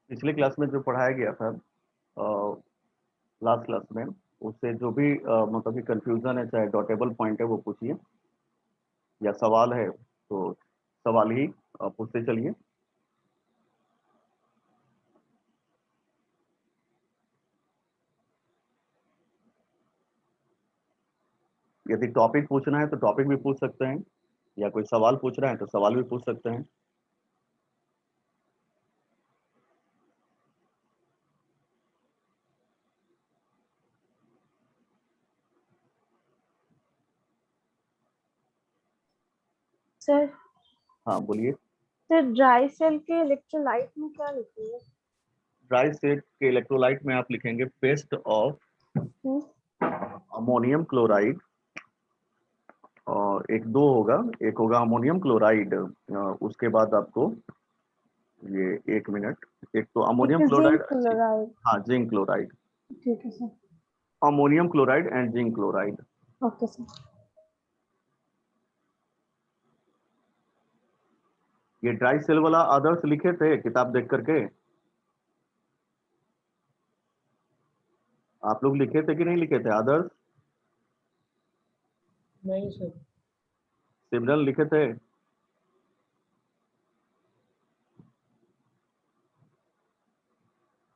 पिछले क्लास में जो पढ़ाया गया था लास्ट क्लास में, उससे जो भी मतलब कि कंफ्यूजन है, चाहे डॉटेबल पॉइंट है, वो पूछिए, या सवाल है तो सवाल ही पूछते चलिए। यदि टॉपिक पूछना है तो टॉपिक भी पूछ सकते हैं, या कोई सवाल पूछ रहा है तो सवाल भी पूछ सकते हैं। सर हाँ बोलिए। सर ड्राई सेल के इलेक्ट्रोलाइट में क्या लिखेंगे? ड्राई स्टेट के इलेक्ट्रोलाइट में आप लिखेंगे paste of hmm, ammonium chloride, और एक दो होगा, एक होगा अमोनियम क्लोराइड। उसके बाद आपको ये एक मिनट, एक तो एक अमोनियम जिंक क्लोराइड। क्लोराइड। हाँ, जिंक क्लोराइड, ठीक है sir. Ammonium chloride and zinc chloride. Okay sir. ये ड्राई सेल वाला आदर्श लिखे थे किताब देख करके? आप लोग लिखे थे कि नहीं लिखे थे आदर्श? नहीं सर। सिमरन लिखे थे?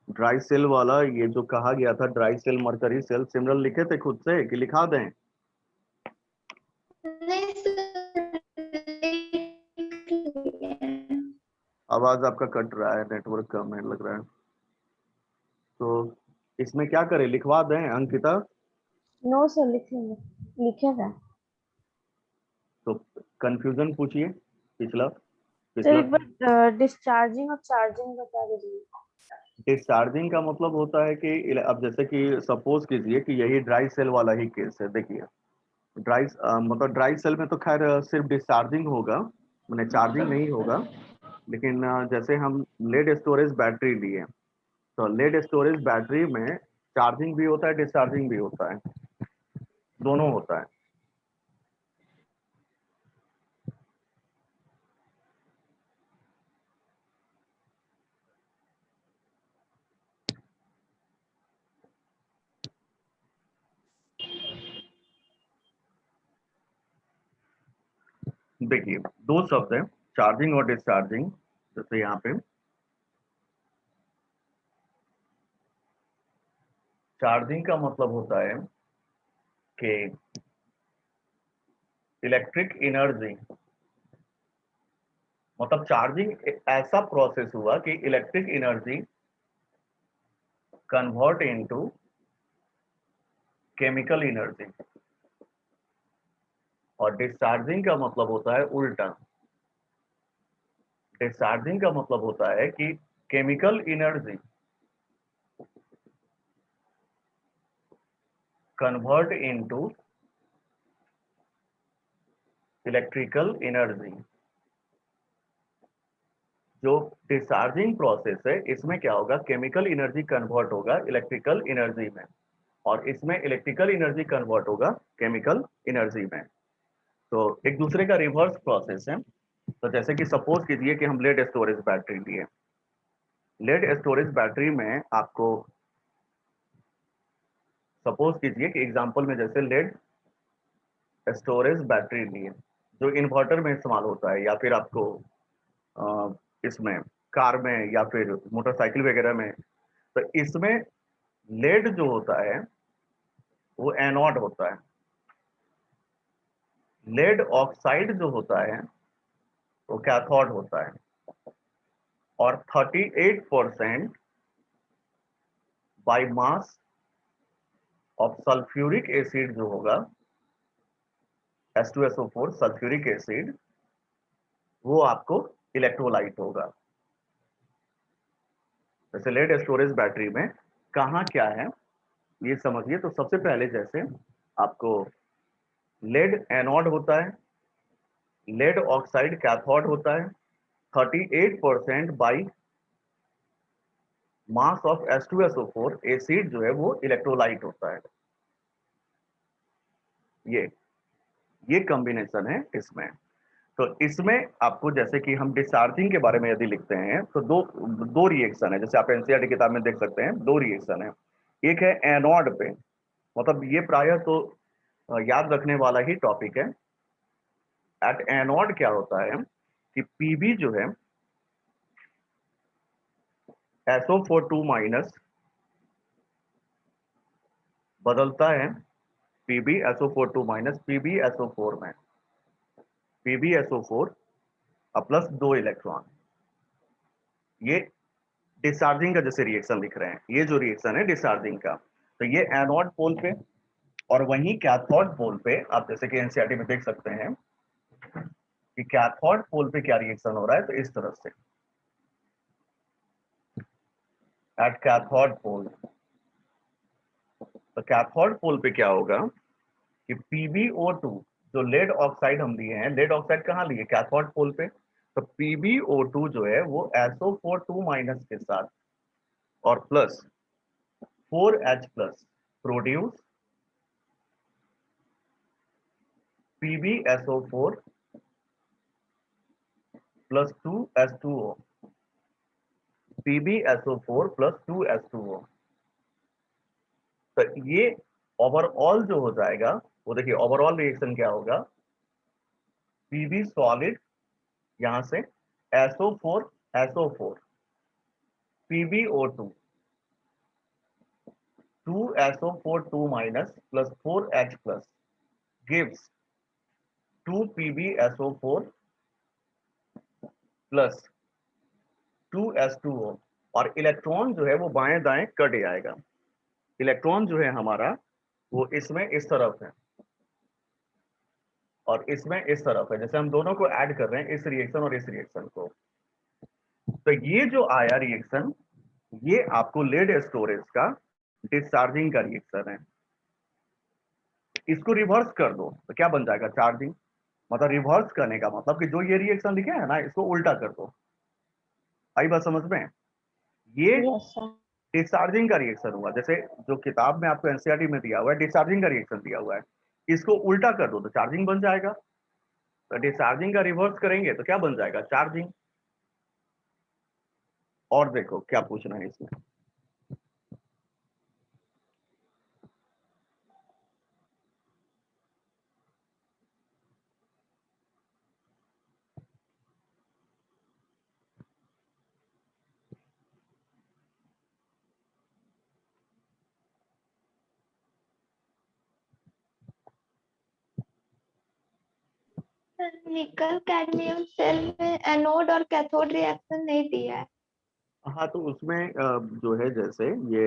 ड्राई सेल वाला ये जो कहा गया था, ड्राई सेल मरकरी सेल, सिमरन लिखे थे खुद से कि लिखा दें? नहीं सर, आवाज आपका कट रहा है, नेटवर्क कम है लग रहा है। तो इसमें क्या करें, लिखवा दें अंकिता? नो सर, लिखेंगे, लिखेगा। तो कंफ्यूजन पूछिए, पिछला सर पिछला। एक बार डिस्चार्जिंग और चार्जिंग बता दीजिए। डिस्चार्जिंग का मतलब होता है कि अब जैसे कि सपोज कीजिए कि यही ड्राई सेल वाला ही केस है। देखिए, मतलब ड्राई सेल में तो खैर सिर्फ डिस्चार्जिंग होगा, मैंने चार्जिंग नहीं होगा। लेकिन जैसे हम लेड स्टोरेज बैटरी लिए, तो लेड स्टोरेज बैटरी में चार्जिंग भी होता है, डिस्चार्जिंग भी होता है, दोनों होता है। देखिए, दो शब्द है, चार्जिंग और डिस्चार्जिंग। जैसे यहाँ पे चार्जिंग का मतलब होता है कि इलेक्ट्रिक एनर्जी, मतलब चार्जिंग ऐसा प्रोसेस हुआ कि electric energy convert into chemical energy. और डिस्चार्जिंग का मतलब होता है उल्टा। डिस्चार्जिंग का मतलब होता है कि chemical energy convert into electrical energy. जो डिस्चार्जिंग प्रोसेस है, इसमें क्या होगा, केमिकल एनर्जी कन्वर्ट होगा इलेक्ट्रिकल एनर्जी में, और इसमें इलेक्ट्रिकल एनर्जी कन्वर्ट होगा केमिकल एनर्जी में। तो एक दूसरे का रिवर्स प्रोसेस है। तो जैसे कि सपोज कीजिए कि हम लेड स्टोरेज बैटरी लिए। लेड स्टोरेज बैटरी में आपको सपोज कीजिए कि एग्जांपल में जैसे लेड स्टोरेज बैटरी लिए, जो इन्वर्टर में इस्तेमाल होता है, या फिर आपको इसमें कार में या फिर मोटरसाइकिल वगैरह में। तो इसमें लेड जो होता है वो एनोड होता है, लेड ऑक्साइड जो होता है वो कैथोड होता है। और 38% by mass of sulphuric acid जो होगा, H2SO4 सल्फ्यूरिक एसिड, वो आपको इलेक्ट्रोलाइट होगा। जैसे लेड स्टोरेज बैटरी में कहाँ क्या है ये समझिए। तो सबसे पहले जैसे आपको लेड एनोड होता है, लेड ऑक्साइड कैथोड होता है, 38% by mass of H2SO4 acid जो है वो इलेक्ट्रोलाइट होता है। ये कॉम्बिनेशन है इसमें। तो इसमें आपको जैसे कि हम डिस्चार्जिंग के बारे में यदि लिखते हैं तो दो दो रिएक्शन है, जैसे आप एनसीईआरटी किताब में देख सकते हैं, दो रिएक्शन है। एक है एनोड पे, मतलब ये प्रायः तो याद रखने वाला ही टॉपिक है। एट एनोड क्या होता है कि पीबी जो है SO4 2 माइनस बदलता है पीबी SO4 2 माइनस PbSO4 में, PbSO4 प्लस 2 इलेक्ट्रॉन। ये डिस्चार्जिंग का जैसे रिएक्शन लिख रहे हैं, ये जो रिएक्शन है डिस्चार्जिंग का, तो ये एनोड पोल पे, और वहीं कैथोड पोल पे आप जैसे कि एनसीईआरटी में देख सकते हैं कि कैथोड पोल पे क्या रिएक्शन हो रहा है, तो इस तरह से एट कैथोड पोल। तो कैथोड पोल पे क्या होगा कि PbO2, जो लेड ऑक्साइड हम लिए हैं, लेड ऑक्साइड कहाँ लिए, कैथोड पोल पे, तो PbO2 जो है वो SO4 2 माइनस के साथ और plus 4H plus produce PbSO4 plus 2H2O, PbSO4 plus 2H2O। तो ये ओवरऑल जो हो जाएगा वो देखिए, ओवरऑल रिएक्शन क्या होगा, Pb सॉलिड यहां से SO4 PbO2 2SO4 2 minus plus 4H plus gives 2PbSO4 plus 2H2O। और इलेक्ट्रॉन जो है वो बाएं दाएं कट जाएगा। इलेक्ट्रॉन जो है हमारा वो इसमें इस तरफ है और इसमें इस तरफ है, जैसे हम दोनों को ऐड कर रहे हैं, इस रिएक्शन और इस रिएक्शन को। तो ये जो आया रिएक्शन, ये आपको लेड स्टोरेज का डिस्चार्जिंग का रिएक्शन है। इसको रिवर्स कर दो तो क्या बन जाएगा, चार्जिंग। मतलब रिवर्स करने का मतलब कि जो ये रिएक्शन लिखे है ना, इसको उल्टा कर दो। आई बात समझ में। ये यस सर। डिस्चार्जिंग का रिएक्शन हुआ, जैसे जो किताब में आपको एनसीईआरटी में दिया हुआ है डिस्चार्जिंग का रिएक्शन दिया हुआ है, इसको उल्टा कर दो तो चार्जिंग बन जाएगा। तो डिस्चार्जिंग का रिवर्स करेंगे तो क्या बन जाएगा, चार्जिंग। और देखो क्या पूछना है इसमें। निकल कैडमियम सेल में एनोड और कैथोड रिएक्शन नहीं दिया है। हाँ तो उसमें जो है जैसे ये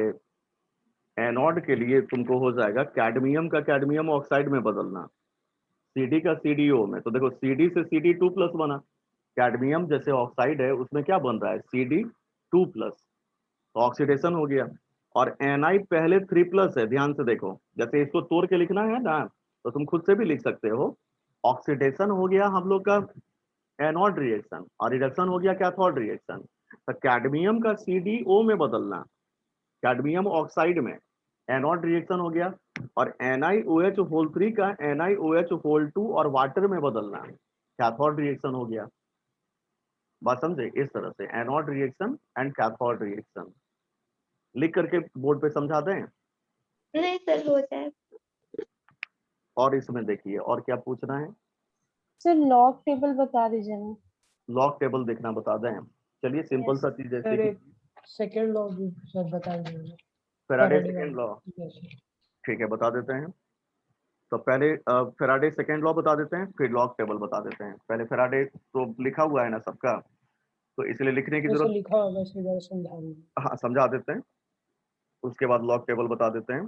एनोड के लिए तुमको हो जाएगा कैडमियम का कैडमियम ऑक्साइड में बदलना, सीडी का सीडीओ में। तो देखो सीडी से CD2 प्लस बना, कैडमियम जैसे ऑक्साइड है उसमें क्या बन रहा है, CD2 प्लस, तो ऑक्सीडेशन हो गया। और एनआई पहले 3 प्लस है, ध्यान से देखो, जैसे इसको तोड़ के लिखना है ना तो तुम खुद से भी लिख सकते हो। ऑक्सीडेशन हो गया हम लोग का एनोड रिएक्शन, और रिडक्शन हो गया कैथोड रिएक्शन। तो कैडमियम का CDO में बदलना, कैडमियम ऑक्साइड में एनोड रिएक्शन हो गया, और NiOH3 का NiOH2 और वाटर में बदलना कैथोड रिएक्शन हो गया। बात समझे, इस तरह से anode reaction and cathode reaction लिख करके बोर्ड पे समझा दें। नहीं सर, हो जाए। और इसमें देखिए और क्या पूछना है, सर लॉग टेबल बता दीजिए ना। लॉग टेबल देखना बता दें। चलिए सिंपल यस सा चीज जैसे सर कि एक सेकेंड लॉ भी सर बता दीजिए। फेराडे फैराडे सेकेंड लॉ, वाला। Yes, sir. ठीक है बता देते हैं। तो पहले फेराडे सेकेंड लॉ बता देते हैं, फिर लॉग टेबल बता देते हैं। पहले फेराडे तो लिखा हुआ है ना सबका, तो इसलिए लिखने की जैसे जरूरत, लिखा होगा वैसे जरा समझा दीजिए। हाँ समझा देते हैं। उसके बाद लॉग टेबल बता देते हैं।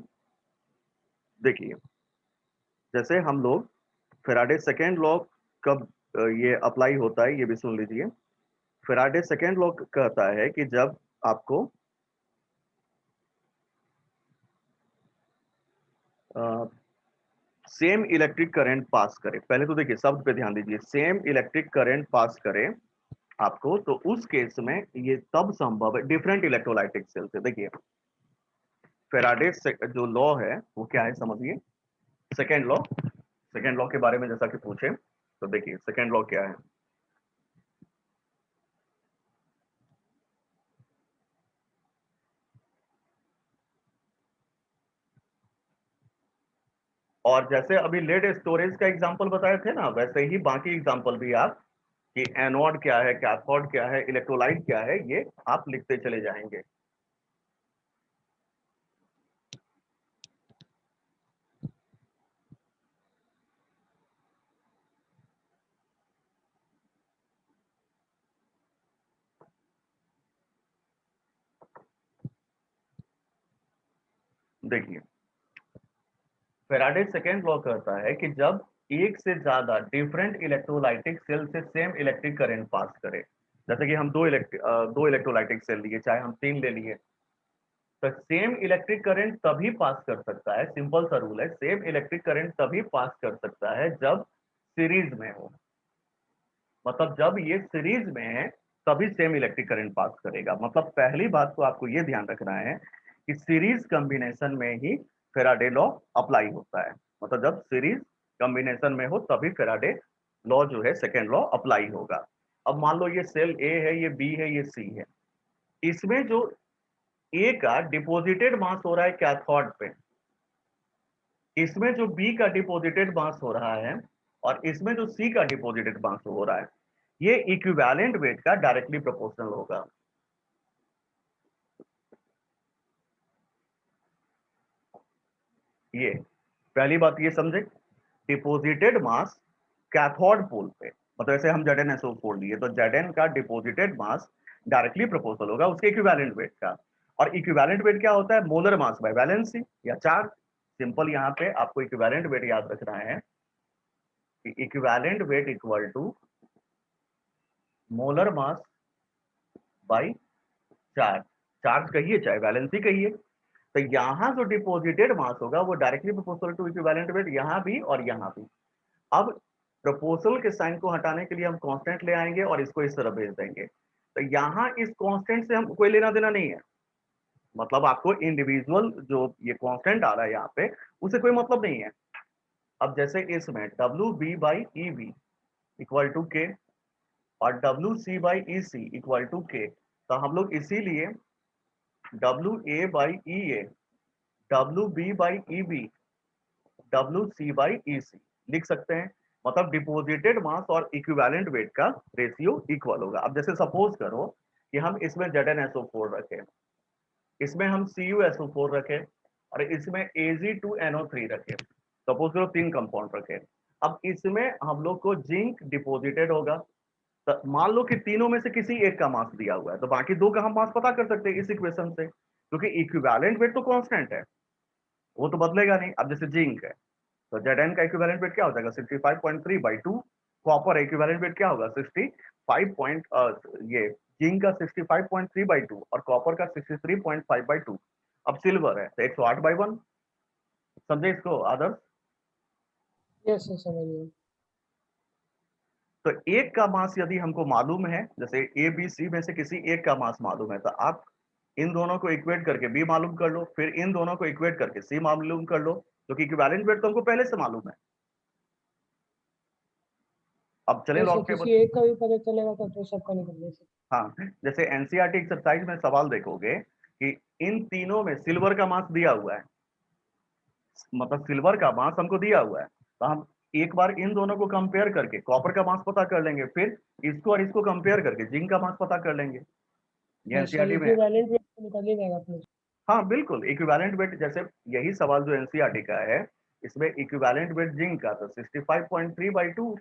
देखिए जैसे हम लोग फेराडे सेकेंड लॉ कब ये अप्लाई होता है ये भी सुन लीजिए। फेराडे सेकेंड लॉ कहता है कि जब आपको सेम इलेक्ट्रिक करंट पास करे, पहले तो देखिए शब्द पे ध्यान दीजिए, सेम इलेक्ट्रिक करंट पास करे आपको, तो उस केस में ये तब संभव है डिफरेंट इलेक्ट्रोलाइटिक सेल से। देखिए फेराडे जो लॉ है वो क्या है समझिए, सेकेंड लॉ, सेकेंड लॉ के बारे में जैसा कि पूछे तो देखिए सेकेंड लॉ क्या है, और जैसे अभी लेड स्टोरेज का एग्जांपल बताए थे ना, वैसे ही बाकी एग्जांपल भी आप, कि एनोड क्या है, कैथोड क्या है, इलेक्ट्रोलाइट क्या है, ये आप लिखते चले जाएंगे। देखिए फैराडे सेकेंड लॉ कहता है कि जब एक से ज्यादा डिफरेंट इलेक्ट्रोलाइटिक सेल से सेम इलेक्ट्रिक करंट पास करे, जैसे कि हम दो इलेक्ट्रोलाइटिक सेल लिए, चाहे हम 3 ले लिए, तो सेम इलेक्ट्रिक करंट तभी पास कर सकता है, सिंपल सा रूल है, सेम इलेक्ट्रिक करंट तभी पास कर सकता है जब सीरीज में हो। मतलब जब ये सीरीज में है तभी सेम इलेक्ट्रिक करंट पास करेगा। मतलब पहली बात तो आपको ये ध्यान रखना है कि सीरीज कॉम्बिनेशन में ही फैराडे लॉ अप्लाई होता है। मतलब जब सीरीज कॉम्बिनेशन में हो तभी फैराडे लॉ जो है सेकेंड लॉ अप्लाई होगा। अब मान लो ये सेल ए है, ये बी है, ये सी है, इसमें जो ए का डिपोजिटेड मास हो रहा है कैथोड पे, इसमें जो बी का डिपोजिटेड मास हो रहा है, और इसमें जो सी का डिपोजिटेड मास हो रहा है, ये इक्विवेलेंट वेट का डायरेक्टली प्रोपोर्शनल होगा। ये पहली बात ये समझे, डिपोजिटेड मास कैथोड पोल पे, मतलब ऐसे हम ZnSO4 लिए तो Zn का डिपोजिटेड मास डायरेक्टली प्रोपोर्शनल होगा उसके इक्विवेलेंट वेट का। और इक्विवेलेंट वेट क्या होता है, मोलर मास बाय वैलेंसी या चार्ज। सिंपल यहाँ पे आपको इक्विवेलेंट वेट याद रखना है कि equivalent weight equal to molar mass by charge, charge कहिए चाहे वैलेंसी कहिए। तो यहाँ जो डिपोजिटेड मास होगा वो directly proportional to equivalent weight, यहाँ भी और यहाँ भी। अब प्रोपोर्शनल के साइन को हटाने के लिए हम कांस्टेंट ले आएंगे और इसको इस तरह भेज देंगे। तो यहाँ इस कांस्टेंट से हम कोई लेना देना नहीं है, मतलब आपको इंडिविजुअल जो ये कांस्टेंट आ रहा है यहाँ पे उसे कोई मतलब नहीं है। अब जैसे इसमें W B by E B equal to K और W C by E C equal to K, तो हम लोग इसीलिए W A by E A, W B by E B, W C by E C लिख सकते हैं। मतलब deposited mass और इक्विवेलेंट वेट का रेशियो इक्वल होगा। अब जैसे सपोज करो कि हम इसमें ZnSO4 रखें, इसमें हम CuSO4 रखें और इसमें Ag2NO3 रखें, सपोज करो 3 कंपाउंड रखें। अब इसमें हम लोग को जिंक डिपोजिटेड होगा, तो मान लो कि तीनों में से किसी एक का मास दिया हुआ है, तो बाकी दो का हम मास पता कर सकते हैं इस इक्वेशन से, क्योंकि इक्विवेलेंट वेट तो कांस्टेंट है, वो तो बदलेगा नहीं। अब जैसे जिंक है तो Zn का इक्विवेलेंट वेट क्या हो जाएगा 65.3 बाई 2, कॉपर इक्विवेलेंट वेट क्या होगा 65 पॉइंट, ये जिंक का 65.3 बाई 2 और कॉपर का 63.5 बाई 2। अब सिल्वर है तो 108 बाई 1, समझे इसको आदर्श? यस सर समझ गया। तो एक का मास यदि हमको मालूम है, जैसे ए बी सी में से किसी एक का मास मालूम है, तो आप इन दोनों को इक्वेट करके बी मालूम कर लो, फिर इन दोनों को इक्वेट करके सी मालूम कर लो, क्योंकि इक्विवेलेंट वेट तो हमको पहले से मालूम है। अब चले जैसे लॉग टेबल। किसी एक का भी पता चलेगा तो सबका निकल ले सकते। हाँ, जैसे एनसीईआरटी एक्सरसाइज में सवाल देखोगे कि इन तीनों में सिल्वर का मास दिया हुआ है, मतलब सिल्वर का मास हमको दिया हुआ है, तो हम एक बार इन दोनों को कंपेयर करके कॉपर का मास पता कर लेंगे, फिर इसको और इसको कंपेयर करके जिंक का मास पता कर लेंगे। ये सर एनसीईआरटी में है। इक्विवेलेंट वेट तो निकल ही जाएगा अपने। हाँ बिल्कुल, इक्विवेलेंट वेट, जैसे यही सवाल जो एनसीईआरटी का है, इसमें इक्विवेलेंट वेट जिंक का तो 65.3 बाई 2,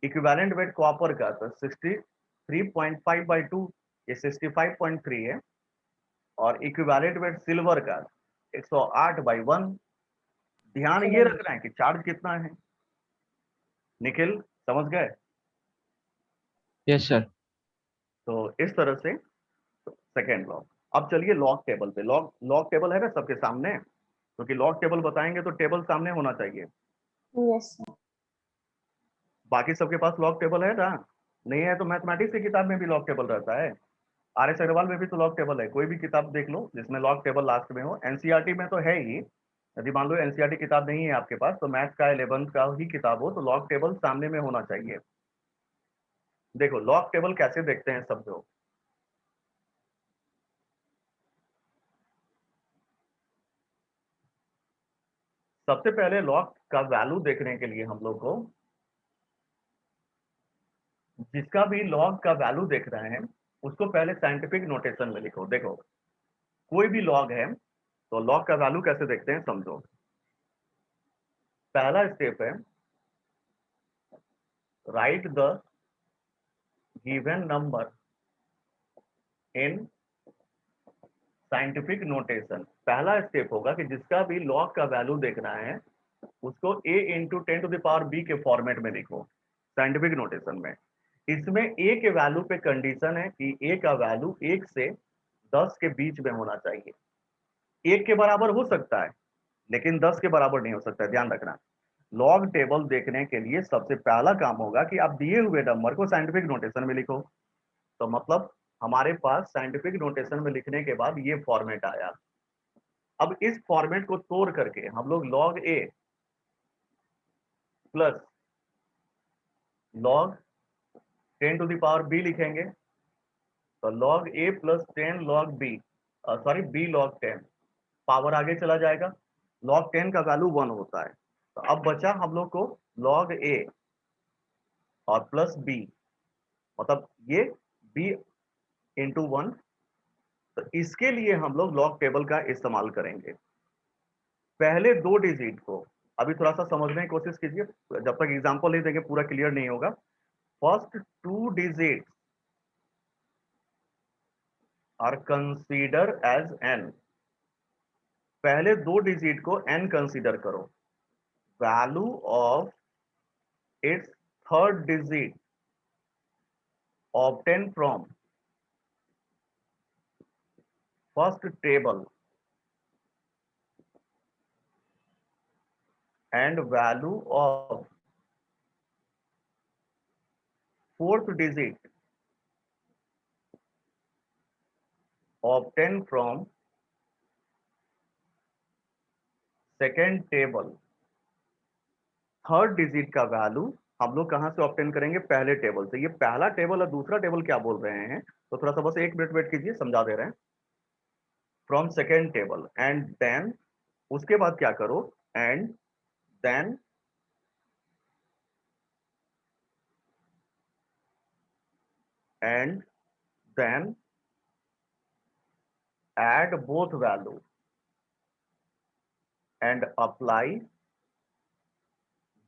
इक्विवेलेंट वेट कॉपर का तो 63.5 बाई 2, ये 65.3 है, और इक्विवेलेंट वेट सिल्वर का 108 बाई 1। ध्यान ये समझ गया। रखना है कि चार्ज कितना है। निखिल समझ गए? Yes sir. तो इस तरह से सेकेंड लॉ। अब चलिए लॉग टेबल पे, लॉग टेबल है ना सबके सामने, क्योंकि लॉग टेबल बताएंगे तो टेबल सामने होना चाहिए। Yes sir. बाकी सबके पास लॉग टेबल है ना? नहीं है तो मैथमेटिक्स की किताब में भी लॉग टेबल रहता है, RS अग्रवाल में भी तो लॉग टेबल है, कोई भी किताब देख लो जिसमें लॉग टेबल लास्ट में हो। एनसीईआरटी में तो है ही, यदि मान लो एनसीईआरटी किताब नहीं है आपके पास, तो मैथ का 11th का ही किताब हो तो लॉग टेबल सामने में होना चाहिए। देखो लॉग टेबल कैसे देखते हैं समझो। सबसे पहले लॉग का वैल्यू देखने के लिए हम लोग को, जिसका भी लॉग का वैल्यू देख रहे हैं उसको पहले साइंटिफिक नोटेशन में लिखो। देखो कोई भी लॉग है तो लॉग का वैल्यू कैसे देखते हैं समझो। पहला स्टेप है right the given number in scientific notation. पहला स्टेप होगा कि जिसका भी लॉग का वैल्यू देखना है उसको a इंटू 10⁻b के फॉर्मेट में लिखो साइंटिफिक नोटेशन में। इसमें a के वैल्यू पे कंडीशन है कि a का वैल्यू 1 से 10 के बीच में होना चाहिए। 1 के बराबर हो सकता है लेकिन 10 के बराबर नहीं हो सकता, ध्यान रखना। लॉग टेबल देखने के लिए सबसे पहला काम होगा कि आप दिए हुए नंबर को साइंटिफिक नोटेशन में लिखो। तो मतलब हमारे पास साइंटिफिक नोटेशन में लिखने के बाद ये फॉर्मेट आया। अब इस फॉर्मेट को तोड़ करके हम लोग log a plus log 10⁻b लिखेंगे। तो log a plus 10 log b, sorry b log 10, power आगे चला जाएगा। log 10 का वैल्यू 1 होता है। तो अब बचा हम लोग को log a और प्लस b, मतलब ये b इंटू 1। तो इसके लिए हम लोग लॉग टेबल का इस्तेमाल करेंगे। पहले 2 डिजिट को अभी थोड़ा सा समझने की कोशिश कीजिए, जब तक एग्जांपल नहीं देंगे पूरा क्लियर नहीं होगा। First 2 digit are consider as n। पहले 2 डिजिट को n कंसीडर करो। Value of its third digit obtain from first table and value of fourth digit obtained from second table। Third digit का value हम लोग कहां से ऑब्टेन करेंगे? पहले टेबल से। ये पहला टेबल और दूसरा टेबल क्या बोल रहे हैं, तो थोड़ा सा बस 1 मिनट वेट कीजिए, समझा दे रहे हैं। From second table and then, उसके बाद क्या करो, and then add both value and apply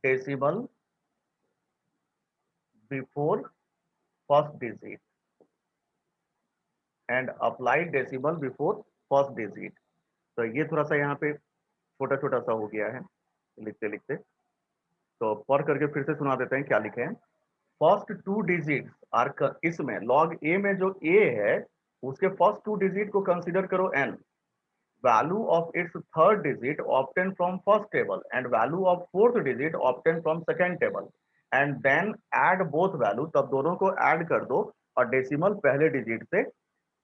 decimal before first digit and apply decimal before first digit। तो ये थोड़ा सा यहाँ पे छोटा छोटा सा हो गया है लिखते लिखते, तो पढ़ करके फिर से सुना देते हैं क्या लिखे हैं। फर्स्ट 2 डिजिट आर, इसमें लॉग ए में जो ए है उसके फर्स्ट 2 डिजिट को कंसीडर करो n। value of its third digit obtained from first table and value of fourth digit obtained from second table and then add both value। तब दोनों को ऐड कर दो और डेसिमल पहले डिजिट से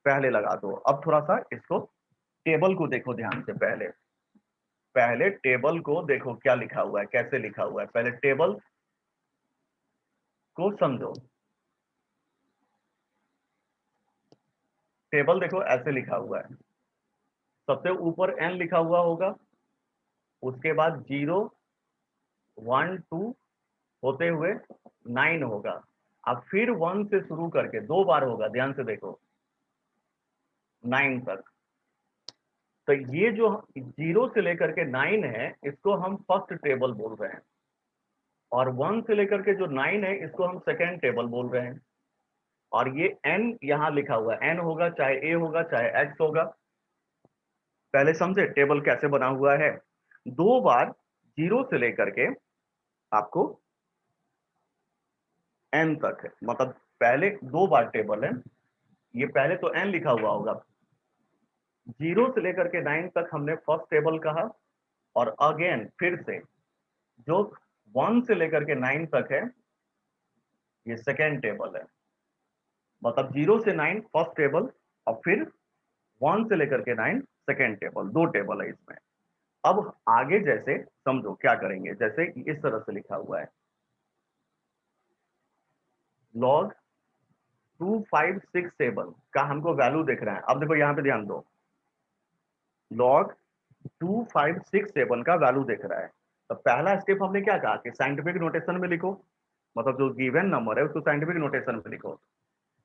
पहले लगा दो। अब थोड़ा सा इसको टेबल को देखो ध्यान से। पहले टेबल को देखो क्या लिखा हुआ है, कैसे लिखा हुआ है, पहले टेबल को समझो। टेबल देखो ऐसे लिखा हुआ है, सबसे ऊपर n लिखा हुआ होगा, उसके बाद 0 1 2 होते हुए 9 होगा। अब फिर 1 से शुरू करके 2 बार होगा, ध्यान से देखो 9 तक। तो ये जो 0 से लेकर के 9 है इसको हम फर्स्ट टेबल बोल रहे हैं, और 1 से लेकर के जो 9 है इसको हम सेकेंड टेबल बोल रहे हैं। और ये n यहाँ लिखा हुआ है, n होगा चाहे a होगा चाहे x होगा। पहले समझे टेबल कैसे बना हुआ है। 2 बार 0 से लेकर के आपको n तक है, मतलब पहले 2 बार टेबल है। ये पहले तो n लिखा हुआ होगा, 0 से लेकर के 9 तक हमने फर्स्ट टेबल कहा, और अगेन फिर से जो 1 से लेकर के 9 तक है ये सेकेंड टेबल है। मतलब 0 से 9 फर्स्ट टेबल और फिर 1 से लेकर के 9 सेकेंड टेबल, 2 टेबल है इसमें। अब आगे जैसे समझो क्या करेंगे, जैसे इस तरह से लिखा हुआ है log 2567 का हमको वैल्यू दिख रहा है। अब देखो यहाँ पे ध्यान दो, log 2567 का वैल्यू दिख रहा है। तो पहला स्टेप हमने क्या कहा कि साइंटिफिक नोटेशन में लिखो, मतलब जो गिवन नंबर है उसको साइंटिफिक नोटेशन में लिखो।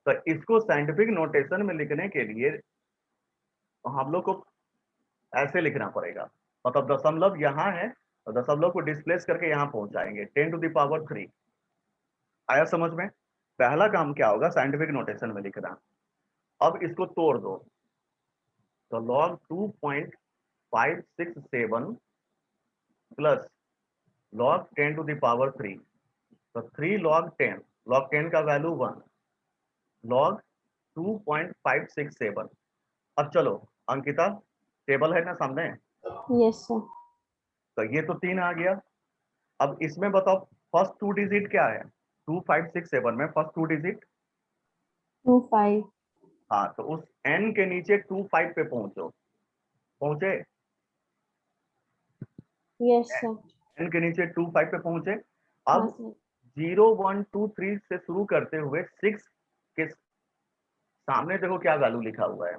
तो इसको साइंटिफिक नोटेशन में लिखने के लिए हम लोग को ऐसे लिखना पड़ेगा, मतलब दशमलव यहाँ है तो दशमलव को डिस्प्लेस करके यहाँ पहुंच जाएंगे 10⁻³ आया समझ में। पहला काम क्या होगा, साइंटिफिक नोटेशन में लिखना। अब इसको तोड़ दो, तो log 2.567 प्लस log 10⁻³ तो 3 log 10, log 10 का वैल्यू 1, log 2.567। अब चलो अंकिता, टेबल है ना सामने, यस सर। तो ये तो 3 आ गया। अब इसमें बताओ फर्स्ट 2 डिजिट क्या है, 2567 में फर्स्ट 2 डिजिट 25। हाँ, तो उस n के नीचे 25 पे पहुंचो, पहुंचे, यस सर। n के नीचे 25 पे पहुंचे। हाँ अब सर। 0 1 2 3 से शुरू करते हुए 6 के सामने देखो क्या वैल्यू लिखा हुआ है,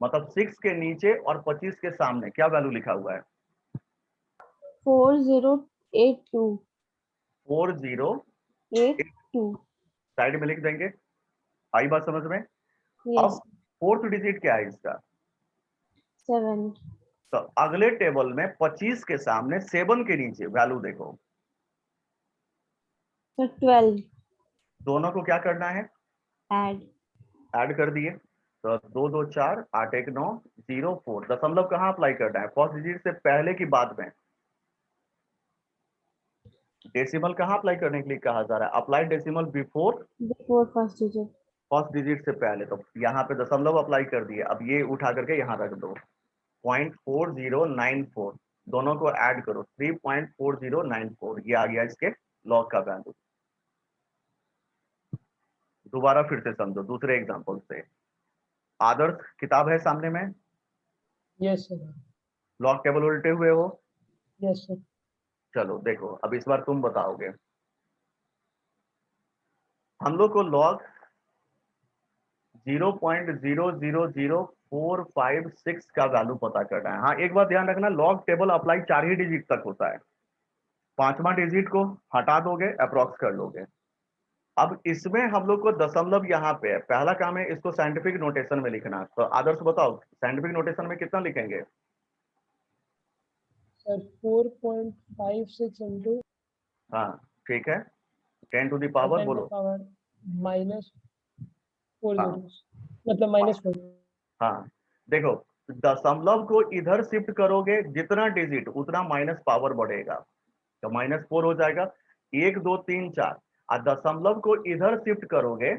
मतलब 6 के नीचे और 25 के सामने क्या वैल्यू लिखा हुआ है, 4082। 4082 82। साइड में लिख देंगे। आई बात समझ में। यस। अब फोर्थ डिजिट क्या है इसका, 7। तो अगले टेबल में 25 के सामने 7 के नीचे वैल्यू देखो, सर 12। दोनों को क्या करना है, ऐड। ऐड कर दिए। तो 2 2 4 8 1 9 0 4, दशमलव कहाँ अप्लाई करना है, फर्स्ट डिजिट से पहले की बाद में। डेसिमल कहाँ अप्लाई करने के लिए कहा जा रहा है, apply decimal before before first digit. First digit से पहले। तो यहाँ पे दशमलव अप्लाई कर दिए, अब ये उठा करके यहाँ रख दो 0.4094, दोनों को ऐड करो 3.4094, ये आ गया इसके लॉग का वैल्यू। दोबारा फिर से समझो दूसरे एग्जांपल से। आदर्श किताब है सामने में, यस सर। लॉग टेबल उल्टे हुए हो, यस सर। चलो चलो देखो अब इस बार तुम बताओगे। हम लोग को लॉग 0.000456 का वैल्यू पता करना है। हाँ एक बात ध्यान रखना, लॉग टेबल अप्लाई 4 ही डिजिट तक होता है, 5वां डिजिट को हटा दोगे अप्रोक्स कर लोगे। अब इसमें हम लोग को दशमलव यहाँ पे है, पहला काम है इसको साइंटिफिक नोटेशन में लिखना। तो आदर्श बताओ साइंटिफिक नोटेशन में कितना लिखेंगे, सर 4.56 इंटू हाँ ठीक है, 10⁻, 10 बोलो, पावर माइनस 4 हाँ जीरो, मतलब -4। हाँ देखो, दशमलव को इधर शिफ्ट करोगे जितना डिजिट उतना माइनस पावर बढ़ेगा, तो -4 हो जाएगा। 1 2 3 4, और दशमलव को इधर शिफ्ट करोगे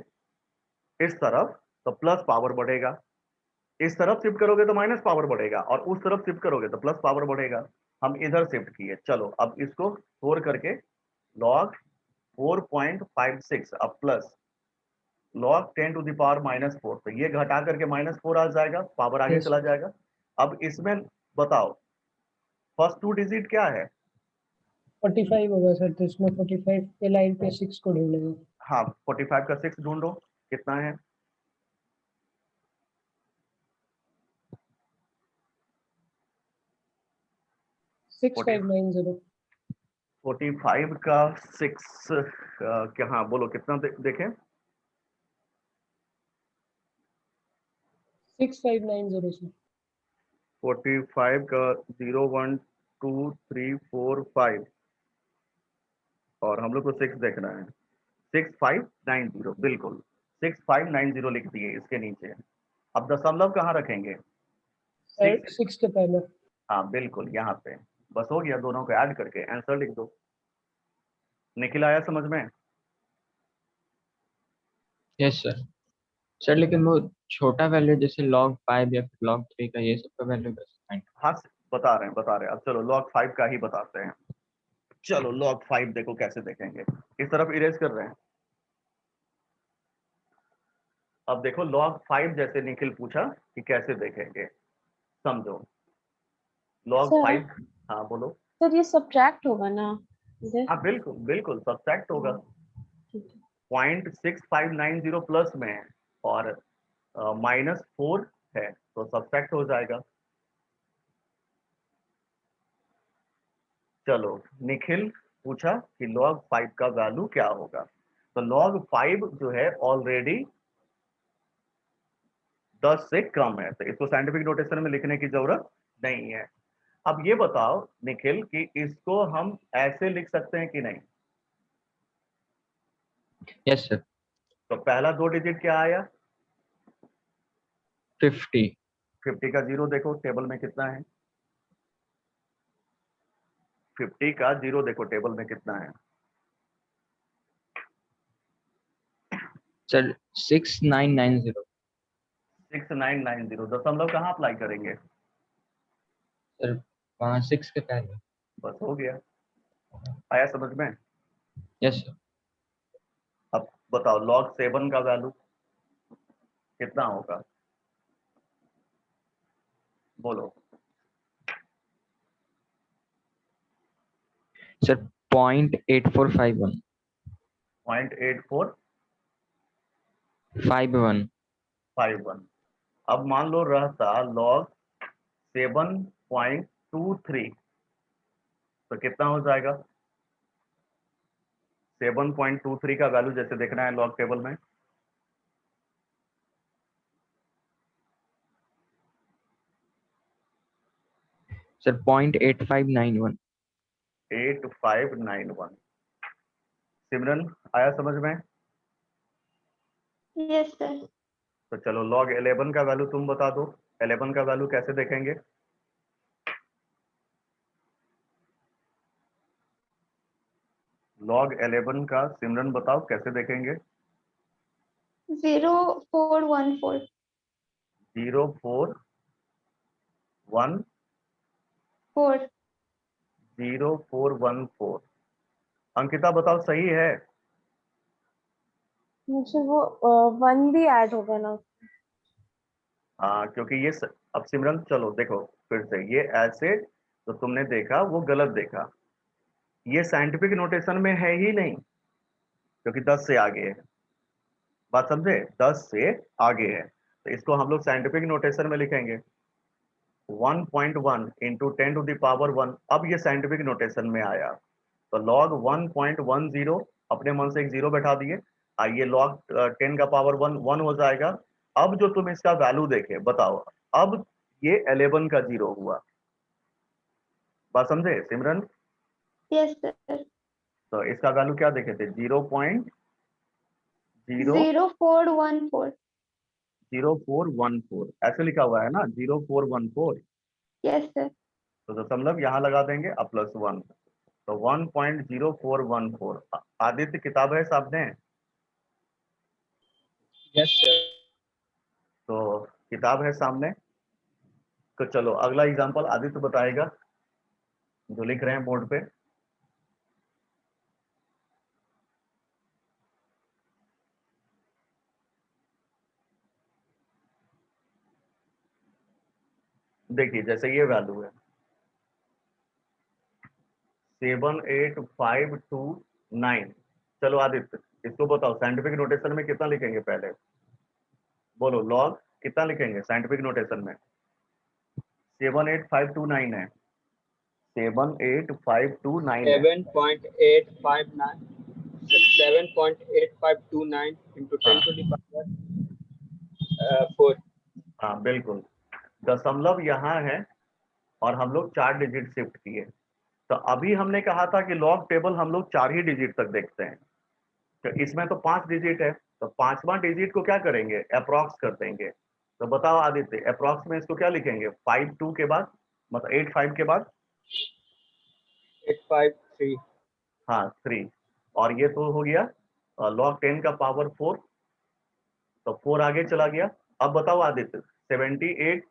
इस तरफ तो प्लस पावर बढ़ेगा, इस तरफ शिफ्ट करोगे तो माइनस पावर बढ़ेगा, और उस तरफ शिफ्ट करोगे तो प्लस पावर बढ़ेगा। हम इधर शिफ्ट किए, चलो अब इसको छोड़ करके log 4.56 अब प्लस log 10⁻⁻4, तो ये घटा करके -4 आ जाएगा, पावर आगे यस चला जाएगा। अब इसमें बताओ फर्स्ट 2 डिजिट क्या है, 45 होगा सर, तो इसमें 45 पे लाइन पे 6 को ढूंढेगा। हाँ 45 का 6 ढूंढो कितना है, 6590। 45 का 6 क्या, हाँ बोलो कितना देखें, 6590 सर। 45 का 0 1 2 3 4 5, और हम लोग को 6 देखना है, 6590, बिल्कुल 6590 लिख दिए इसके नीचे। अब दशमलव कहाँ रखेंगे, सर 6, 6 के पहले। हाँ बिल्कुल यहाँ पे, बस हो गया, दोनों को ऐड करके आंसर लिख दो। निखिल आया समझ में, यस सर। सर लेकिन वो छोटा वैल्यू जैसे log 5 या फिर log 3 का, ये सब का वैल्यू कैसे फाइंड? हाँ बता रहे हैं बता रहे हैं। अब चलो log 5 का ही बताते हैं। चलो log 5 देखो कैसे देखेंगे, इस तरफ इरेज कर रहे हैं। अब देखो log 5 जैसे निखिल पूछा कि कैसे देखेंगे, समझो लॉग सर 5, हाँ बोलो। सर ये सब्ट्रैक्ट होगा ना इधर? हाँ बिल्कुल बिल्कुल सब्ट्रैक्ट होगा, ठीक है। 0.6590 प्लस में है और -4 है तो सब्ट्रैक्ट हो जाएगा। चलो, निखिल पूछा कि log 5 का वैल्यू क्या होगा। तो log 5 जो है ऑलरेडी 10 से कम है, तो इसको साइंटिफिक नोटेशन में लिखने की जरूरत नहीं है। अब ये बताओ निखिल कि इसको हम ऐसे लिख सकते हैं कि नहीं। Yes sir. तो पहला 2 डिजिट क्या आया? 50। 50 का 0 देखो टेबल में कितना है, 50 का 0 देखो टेबल में कितना है। सर 6990। 6990 दशमलव कहाँ अप्लाई करेंगे? सर 6 के पहले। बस हो गया, आया समझ में। Yes sir. अब बताओ log 7 का वैल्यू कितना होगा, बोलो। सर 0.8451। 0.8451। 51। अब मान लो रहता log 7.23 तो कितना हो जाएगा? 7.23 का वैल्यू जैसे देखना है लॉग टेबल में, सर 0.8591। 8591। सिमरन आया समझ में? Yes sir. तो चलो log 11 का वैल्यू तुम बता दो, 11 का वैल्यू कैसे देखेंगे? log 11 का सिमरन बताओ कैसे देखेंगे? 0414। 0414। 4। 0414। अंकिता बताओ सही है? मुझे वो 1 भी ऐड होगा ना? हाँ क्योंकि अब सिमरन चलो देखो फिर से, ये ऐसे तो तुमने देखा वो गलत देखा, ये साइंटिफिक नोटेशन में है ही नहीं क्योंकि 10 से आगे है। बात समझे, 10 से आगे है तो इसको हम लोग साइंटिफिक नोटेशन में लिखेंगे 1.1 इंटू 10⁻1। अब ये साइंटिफिक नोटेशन में आया तो log 1.10 अपने मन से एक जीरो बैठा दिए, ये log 10 का पावर 1 हो जाएगा। अब जो तुम इसका वैल्यू देखे बताओ, अब ये 11 का 0 हुआ। बात समझे सिमरन? Yes sir. तो इसका वैल्यू क्या देखे थे? 0.00414। 0414 ऐसे लिखा हुआ है ना, 0414। Yes sir. तो दशमलव यहाँ लगा देंगे अब +1 तो 1.0414। आदित्य किताब है सामने? Yes sir. तो किताब है सामने, तो चलो अगला एग्जांपल आदित्य बताएगा जो लिख रहे हैं बोर्ड पे। देखिए जैसे ये वैल्यू है 78529। चलो आदित्य इसको बताओ साइंटिफिक नोटेशन में कितना लिखेंगे पहले, बोलो लॉग कितना लिखेंगे साइंटिफिक नोटेशन में? 78529 है, 78529 है। 7.859 7.8529 into 10 हाँ to the power 4। हाँ बिल्कुल, दशमलव यहाँ है और हम लोग 4 डिजिट शिफ्ट किए। तो अभी हमने कहा था कि लॉग टेबल हम लोग 4 ही डिजिट तक देखते हैं, तो इसमें तो 5 डिजिट है तो 5वां डिजिट को क्या करेंगे? अप्रॉक्स कर देंगे। तो बताओ आदित्य अप्रॉक्स में इसको क्या लिखेंगे? 52 के बाद, मतलब 85 के बाद 853। हाँ 3, और ये तो हो गया log 10 का पावर 4, तो 4 आगे चला गया। अब बताओ आदित्य 78,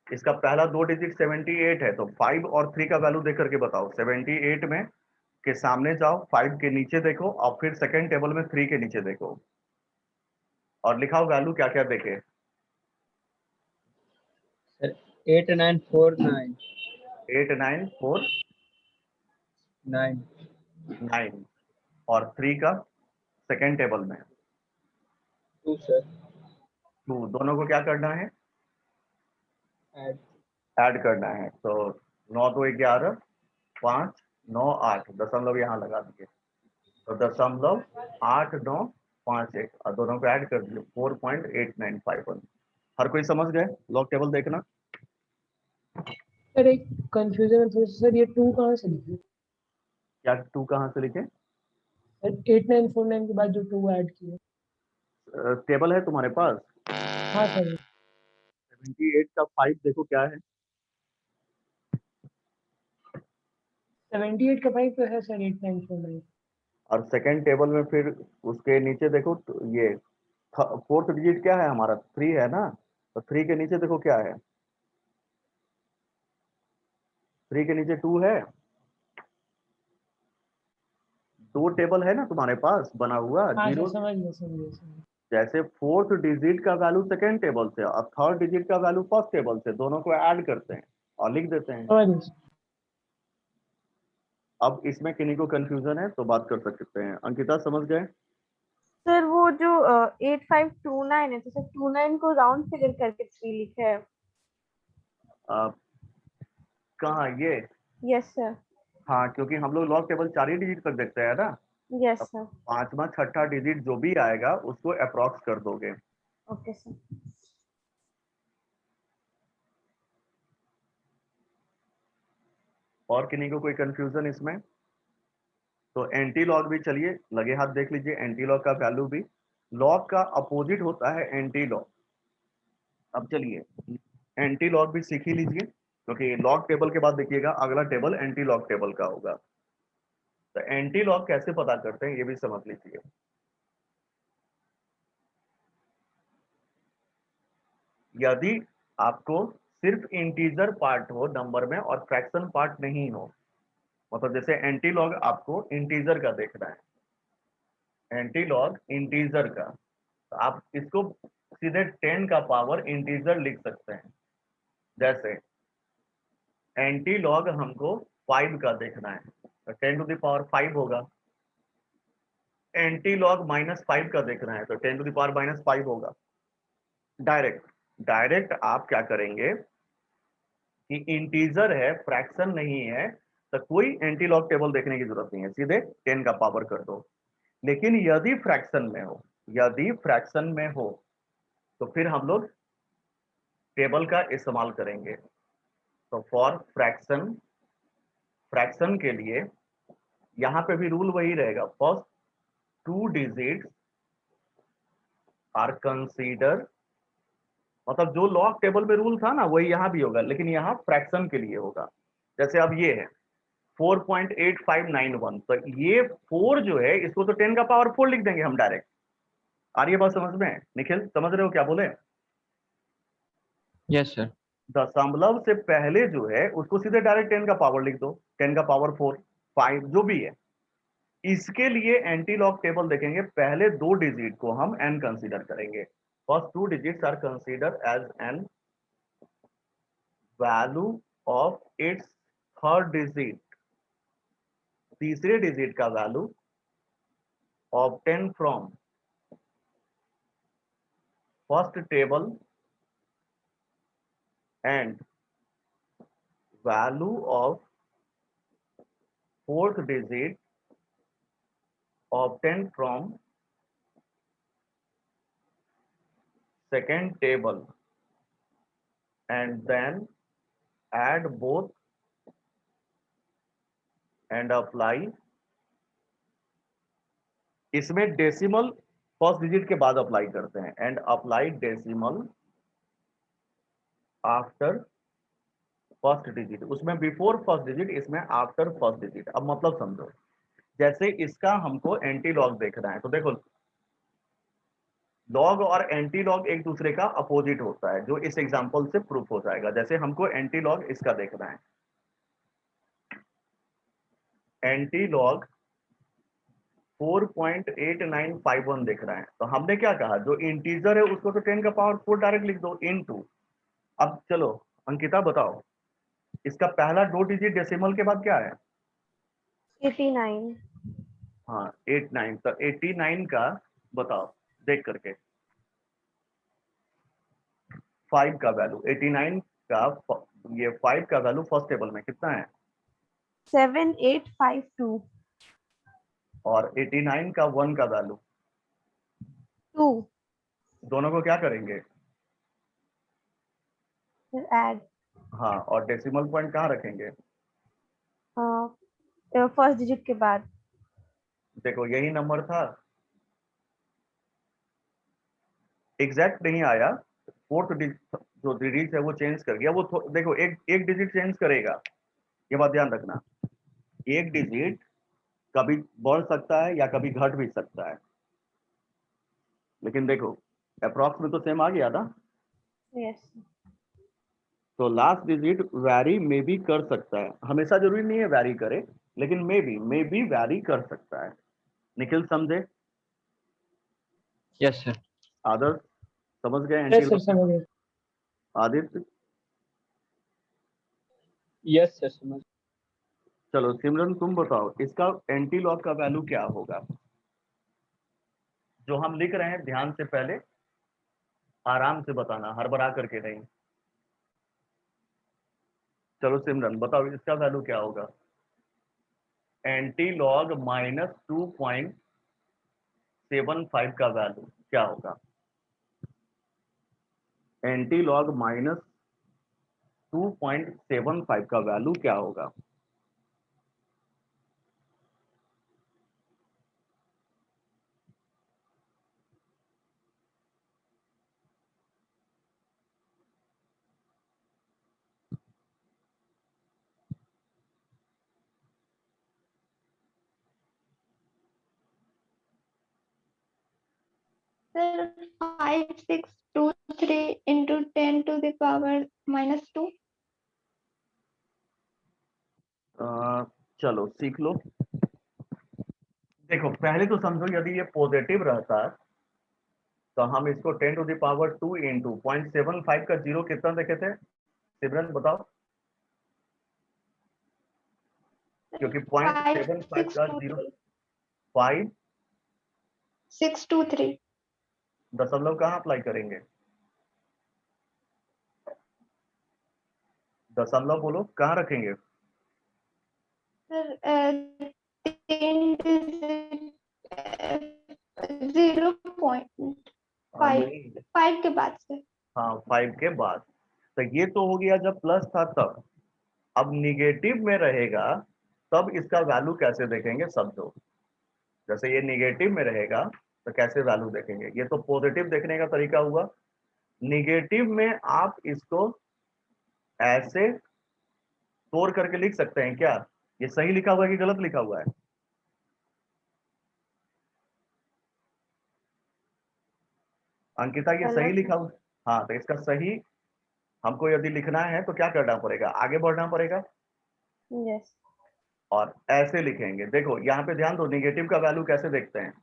इसका पहला 2 डिजिट 78 है तो 5 और 3 का वैल्यू देख करके बताओ। 78 में के सामने जाओ, 5 के नीचे देखो और फिर सेकंड टेबल में 3 के नीचे देखो और लिखाओ वैल्यू क्या क्या देखे। सर 8949। 8949 और 3 का सेकेंड टेबल में 2 सर 2, दोनों को क्या करना है, ऐड ऐड करना है। तो 9 2 11, 5 9 8, दशमलव यहाँ लगा दिए, तो 0.8951 और दोनों को ऐड कर दिए 4.8951। हर कोई समझ गए लॉग टेबल देखना। सर। एक कंफ्यूजन है थोड़ा सा सर, ये 2 कहाँ से लिखे क्या 2 कहाँ से लिखे? सर? 8949 के बाद जो 2 ऐड किया। टेबल है तुम्हारे पास? हाँ सर 78 का 5 देखो क्या है। 78 का 5 तो है सर 8949। और सेकंड टेबल में फिर उसके नीचे देखो तो ये फोर्थ डिजिट क्या है हमारा, 3 है ना, तो 3 के नीचे देखो क्या है, 3 के नीचे 2 है। 2 टेबल है ना तुम्हारे पास बना हुआ हाँ सर जीरो। समझ गया समझ गया समझ गया। जैसे फोर्थ डिजिट का वैल्यू सेकंड टेबल से और थर्ड डिजिट का वैल्यू फर्स्ट टेबल से, दोनों को ऐड करते हैं और लिख देते हैं। समझ गया सर। अब इसमें किन्हीं को कंफ्यूजन है तो बात कर सकते हैं। अंकिता समझ गए? सर वो जो 8529 है, तो सर 29 को राउंड फिगर करके 3 लिखा है। आ, कहाँ ये? Yes sir. हाँ, क्योंकि हम लोग लॉग टेबल 4 ही डिजिट पर देखते हैं ना। यस अब सर। पांचवा छठा डिजिट जो भी आएगा उसको अप्रोक्स कर दोगे। Okay sir. और किन्हीं को कोई कंफ्यूजन इसमें? तो एंटी लॉग भी चलिए लगे हाथ देख लीजिए। एंटी लॉग का वैल्यू भी लॉग का अपोजिट होता है एंटी लॉग। अब चलिए एंटी लॉग भी सीख ही लीजिए, क्योंकि लॉग टेबल के बाद देखिएगा अगला टेबल एंटी लॉग टेबल का होगा। तो एंटी लॉग कैसे पता करते हैं ये भी समझ लीजिए। यदि आपको सिर्फ इंटीजर पार्ट हो नंबर में और फ्रैक्शन पार्ट नहीं हो, मतलब जैसे एंटी लॉग आपको इंटीजर का देखना है, एंटी लॉग इंटीजर का, तो आप इसको सीधे 10 का पावर इंटीजर लिख सकते हैं। जैसे एंटी लॉग हमको 5 का देखना है तो 10 टू द पावर 5 होगा। एंटी लॉग -5 का देखना है तो 10 टू द पावर -5 होगा। डायरेक्ट डायरेक्ट आप क्या करेंगे कि इंटीजर है फ्रैक्शन नहीं है, तो कोई एंटी लॉग टेबल देखने की जरूरत नहीं है, सीधे 10 का पावर कर दो। लेकिन यदि फ्रैक्शन में हो, यदि फ्रैक्शन में हो तो फिर हम लोग टेबल का इस्तेमाल करेंगे। तो फॉर फ्रैक्शन, फ्रैक्शन के लिए यहां पे भी रूल वही रहेगा, फर्स्ट 2 डिजिट्स आर कंसीडर, मतलब जो लॉग टेबल में रूल था ना वही यहां भी होगा, लेकिन यहां फ्रैक्शन के लिए होगा। जैसे अब ये है 4.8591, तो ये 4 जो है इसको तो 10 का पावर 4 लिख देंगे हम डायरेक्ट। आ रही है बात समझ में? निखिल समझ रहे हो क्या बोले? Yes sir. दशमलव से पहले जो है उसको सीधे डायरेक्ट 10 का पावर लिख दो, 10 का पावर 4 5 जो भी है। इसके लिए एंटी लॉग टेबल देखेंगे, पहले 2 डिजिट को हम n कंसीडर करेंगे। First 2 digits are consider as n, value of its third digit, तीसरे डिजिट का value obtain from first table and value of fourth digit obtained from second table, and then add both and apply। इसमें decimal first digit के बाद apply करते हैं, and apply decimal after first digit. उसमें before first digit, इसमें after first digit. अब मतलब समझो, जैसे इसका हमको एंटी लॉग देखना है तो देखो लॉग और एंटी लॉग एक दूसरे का अपोजिट होता है, जो इस एग्जांपल से प्रूफ हो जाएगा। जैसे हमको एंटी लॉग इसका देखना है, एंटी लॉग 4.8951 देख रहा है, तो हमने क्या कहा, जो इंटीजर है उसको तो 10 का पावर 4 डायरेक्ट लिख दो इनटू। अब चलो अंकिता बताओ, इसका पहला 2 डिजिट डेसिमल के बाद क्या है? 89। हाँ 89, तो 89 का बताओ देख करके, 5 का वैल्यू 89 का ये 5 का वैल्यू फर्स्ट टेबल में कितना है? 7852 और 89 का 1 का वैल्यू, 2 दोनों को क्या करेंगे? फिर ऐड हाँ, और डेसिमल पॉइंट कहाँ रखेंगे? फर्स्ट डिजिट के बाद। देखो यही नंबर था, एग्जैक्ट नहीं आया, फोर्थ जो डिजिट है वो चेंज कर गया, वो देखो एक एक डिजिट चेंज करेगा, ये बात ध्यान रखना। एक डिजिट कभी बढ़ सकता है या कभी घट भी सकता है, लेकिन देखो अप्रॉक्स में तो सेम आ गया ना। यस। तो last digit vary may be कर सकता है, हमेशा जरूरी नहीं है वैरी करे, लेकिन मे बी वैरी कर सकता है। निखिल समझे? Yes sir. आदर्श समझ गए? यस सर समझ गए। आदित्य? यस सर समझ। चलो सिमरन तुम बताओ इसका एंटी लॉग का वैल्यू क्या होगा? जो हम लिख रहे हैं ध्यान से पहले आराम से बताना, हड़बड़ा करके नहीं। चलो सिमरन बताओ इसका वैल्यू क्या होगा? एंटी लॉग -2.75 का वैल्यू क्या होगा? एंटी लॉग -2.75 का वैल्यू क्या होगा? Sir, 5623 into 10 to the power -2. चलो सीख लो। देखो पहले तो समझो यदि ये पॉजिटिव रहता तो हम इसको 10 टू द पावर 2 इंटू 0.75 का जीरो कितना देखे थे सिमरन बताओ? क्योंकि 0.75 का जीरो 5 623 दशमलव कहाँ अप्लाई करेंगे? दशमलव बोलो कहाँ रखेंगे? सर 0.5 नहीं, 5 के बाद से। हाँ 5 के बाद। तो ये तो हो गया जब प्लस था तब, अब निगेटिव में रहेगा तब इसका वैल्यू कैसे देखेंगे समझो। जैसे ये निगेटिव में रहेगा तो कैसे वैल्यू देखेंगे? ये तो पॉजिटिव देखने का तरीका हुआ। निगेटिव में आप इसको ऐसे तोड़ करके लिख सकते हैं क्या? ये सही लिखा हुआ है कि गलत लिखा हुआ है? अंकिता ये सही गलत लिखा हुआ? हाँ, तो इसका सही हमको यदि लिखना है तो क्या करना पड़ेगा? आगे बढ़ना पड़ेगा है। यस। और ऐसे लिखेंगे। देखो यहाँ पे ध्यान दो, निगेटिव का वैल्यू कैसे देखते हैं?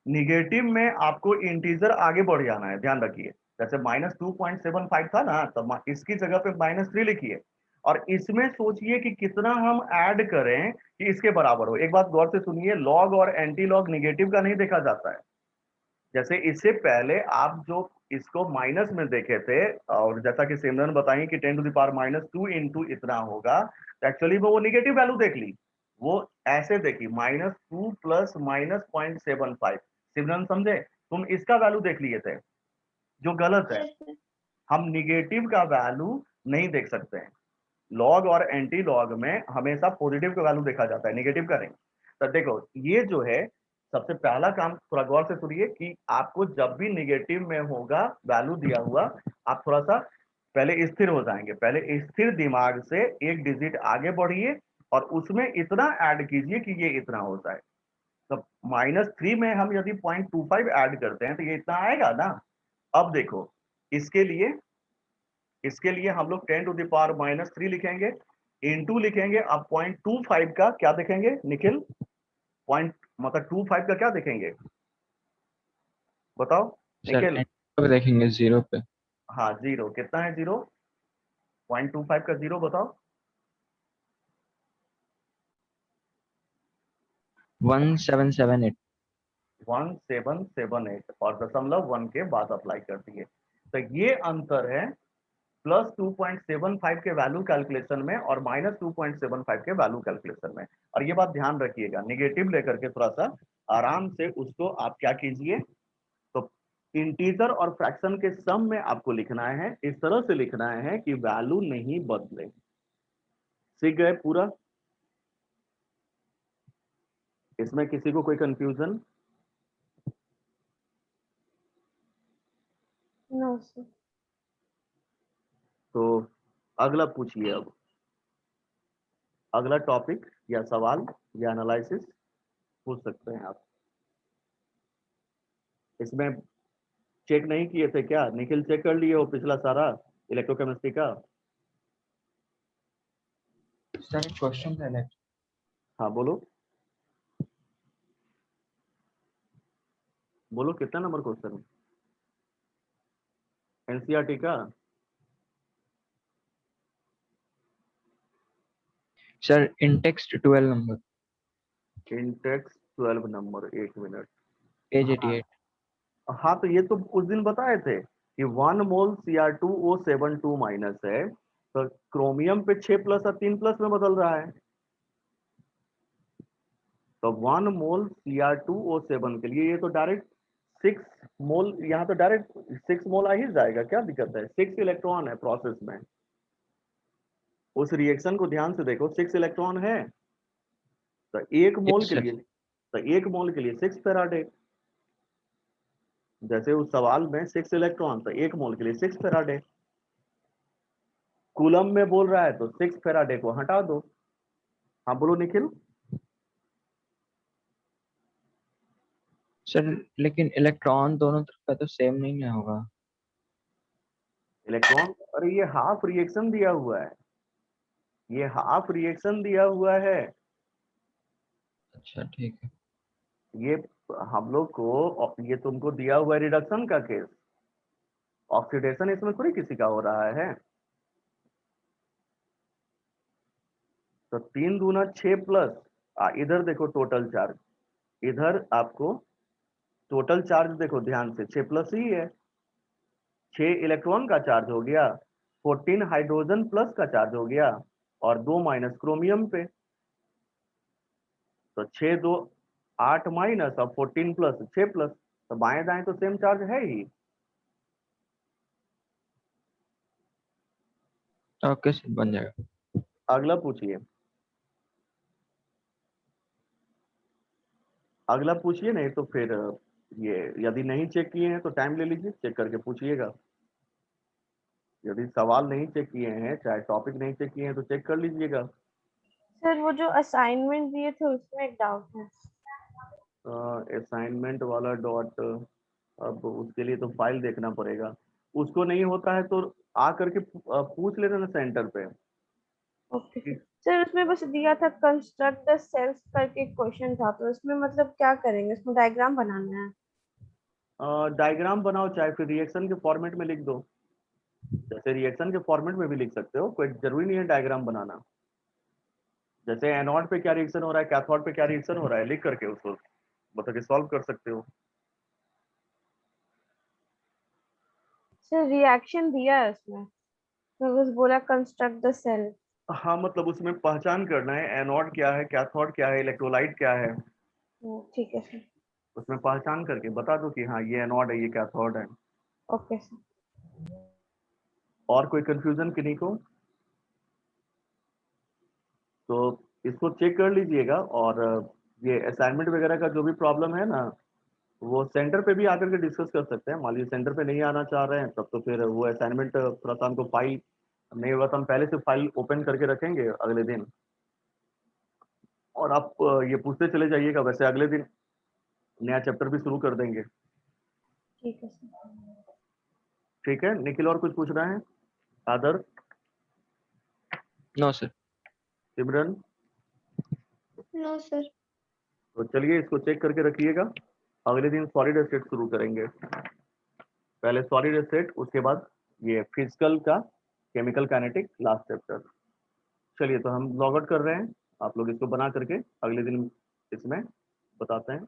निगेटिव में आपको इंटीजर आगे बढ़ जाना है, ध्यान रखिए। जैसे -2.75 था ना, तो इसकी जगह पे -3 लिखिए और इसमें सोचिए कि कितना हम ऐड करें कि इसके बराबर हो। एक बात गौर से सुनिए, लॉग और एंटी लॉग निगेटिव का नहीं देखा जाता है। जैसे इससे पहले आप जो इसको माइनस में देखे थे और जैसा कि सिमरन बताई कि 10 टू द पावर -2 इंटू इतना होगा, तो एक्चुअली में वो निगेटिव वैल्यू देख ली, वो ऐसे देखी -2 प्लस -0.75। सिमरन समझे? तुम इसका वैल्यू देख लिए थे जो गलत है। Yes, sir. हम निगेटिव का वैल्यू नहीं देख सकते हैं। लॉग और एंटी लॉग में हमेशा पॉजिटिव का वैल्यू देखा जाता है, निगेटिव का नहीं। तो देखो ये जो है सबसे पहला काम, थोड़ा गौर से सुनिए कि आपको जब भी निगेटिव में होगा वैल्यू दिया हुआ, आप थोड़ा सा पहले स्थिर हो जाएंगे। पहले स्थिर दिमाग से एक डिजिट आगे बढ़िए और उसमें इतना ऐड कीजिए कि ये इतना हो जाए। तो -3 में हम यदि 0.25 ऐड करते हैं तो ये इतना आएगा ना। अब देखो इसके लिए हम लोग 10 टू द पावर -3 लिखेंगे, इनटू लिखेंगे। अब 0.25 का क्या देखेंगे निखिल? पॉइंट मतलब 25 का क्या देखेंगे बताओ सर निखिल? एंड देखेंगे 0 पे। हाँ जीरो, कितना है जीरो? 0.25 का जीरो बताओ। 1778। 1778 और दशमलव 1 के बाद अप्लाई कर दिए। तो ये अंतर है प्लस 2.75 के वैल्यू कैलकुलेशन में और माइनस 2.75 के वैल्यू कैलकुलेशन में। और ये बात ध्यान रखिएगा, निगेटिव लेकर के थोड़ा सा आराम से उसको आप क्या कीजिए, तो इंटीजर और फ्रैक्शन के सम में आपको लिखना है, इस तरह से लिखना है कि वैल्यू नहीं बदले। सीख गए पूरा? इसमें किसी को कोई कंफ्यूजन? No sir. तो अगला पूछिए। अब अगला टॉपिक या सवाल या एनालिसिस पूछ सकते हैं आप। इसमें चेक नहीं किए थे क्या? निखिल चेक कर लिए हो पिछला सारा इलेक्ट्रोकेमिस्ट्री का? सर क्वेश्चन है नेक्स्ट। हाँ बोलो बोलो, कितना नंबर क्वेश्चन है एनसीईआरटी का? Sir in text 12 number, intext 12 number, 1 minute. Page हाँ 88। हाँ, तो ये तो उस दिन बताए थे कि 1 मोल Cr2O72 माइनस है, तो क्रोमियम पे 6 प्लस और 3 प्लस में बदल रहा है। तो 1 मोल Cr2O7 के लिए ये तो डायरेक्ट 6 मोल, यहाँ तो डायरेक्ट 6 मोल आ ही जाएगा, क्या दिक्कत है? 6 इलेक्ट्रॉन है प्रोसेस में, उस रिएक्शन को ध्यान से देखो, 6 इलेक्ट्रॉन है। तो एक मोल यस के सर। लिए, तो एक मोल के लिए 6 फेराडे। जैसे उस सवाल में 6 इलेक्ट्रॉन, तो एक मोल के लिए 6 फेराडे। कूलम में बोल रहा है तो 6 फेराडे को हटा दो। हाँ बोलो निखिल। सर लेकिन इलेक्ट्रॉन दोनों तरफ का तो सेम नहीं ना होगा। इलेक्ट्रॉन, अरे ये हाफ रिएक्शन दिया हुआ है, ये हाफ रिएक्शन दिया हुआ है। अच्छा ठीक है। ये हम लोग को, ये तुमको दिया हुआ है रिडक्शन का केस, ऑक्सीडेशन इसमें थोड़ी किसी का हो रहा है। तो 3 दूना 6 प्लस, इधर देखो टोटल चार्ज, इधर आपको टोटल चार्ज देखो ध्यान से, 6 प्लस ही है। 6 इलेक्ट्रॉन का चार्ज हो गया, 14 हाइड्रोजन प्लस का चार्ज हो गया और 2 माइनस क्रोमियम पे। तो 6 2 8 माइनस और 14 प्लस 6 प्लस, तो बाएं दाएं तो सेम चार्ज है ही। ओके सर बन जाएगा। अगला पूछिए, अगला पूछिए, नहीं तो फिर ये यदि नहीं चेक किए हैं तो टाइम ले लीजिए, चेक करके पूछिएगा। यदि सवाल नहीं चेक किए हैं, चाहे टॉपिक नहीं चेक किए हैं, तो चेक कर लीजिएगा। सर वो जो असाइनमेंट दिए थे उसमें एक डाउट है। असाइनमेंट वाला डॉट, अब उसके लिए तो फाइल देखना पड़ेगा। उसको नहीं होता है तो आ करके पूछ लेना ना सेंटर पे। ओके सर, उसमें बस दिया था कंस्ट्रक्ट द सेल्स करके क्वेश्चन था, तो इसमें मतलब क्या करेंगे, इसमें डायग्राम बनाना है। डायग्राम बनाओ, चाहे फिर रिएक्शन के फॉर्मेट में लिख दो। जैसे रिएक्शन के फॉर्मेट में भी लिख सकते हो, कोई जरूरी नहीं है डायग्राम बनाना। जैसे एनोड पे क्या रिएक्शन हो रहा है, कैथोड पे क्या रिएक्शन हो रहा है, लिख करके उसको मतलब सॉल्व कर सकते हो। सर रिएक्शन दिया है उसमें, तो बस बोला कंस्ट्रक्ट द सेल। हाँ मतलब उसमें पहचान करना है एनोड क्या है, कैथोड क्या है, इलेक्ट्रोलाइट क्या है। ठीक है सर। उसमें पहचान करके बता दो कि हाँ ये एनोड है, ये कैथोड है। Okay sir. और कोई कंफ्यूजन किन्हीं को? तो इसको चेक कर लीजिएगा। और ये असाइनमेंट वगैरह का जो भी प्रॉब्लम है ना, वो सेंटर पे भी आकर के डिस्कस कर सकते हैं। मान लीजिए सेंटर पे नहीं आना चाह रहे हैं, तब तो फिर वो असाइनमेंट थोड़ा सा हमको फाइल नहीं होगा तो हम पहले से फाइल ओपन करके रखेंगे अगले दिन, और आप ये पूछते चले जाइएगा। वैसे अगले दिन नया चैप्टर भी शुरू कर देंगे। ठीक है सर। ठीक है निखिल, और कुछ पूछना है? आदर, नो सर। सिमरन, नो सर। तो चलिए इसको चेक करके रखिएगा। अगले दिन सॉलिड स्टेट शुरू करेंगे। पहले सॉलिड स्टेट, उसके बाद ये फिजिकल का केमिकल काइनेटिक लास्ट चैप्टर। चलिए तो हम लॉग आउट कर रहे हैं, आप लोग इसको बना करके अगले दिन इसमें बताते हैं।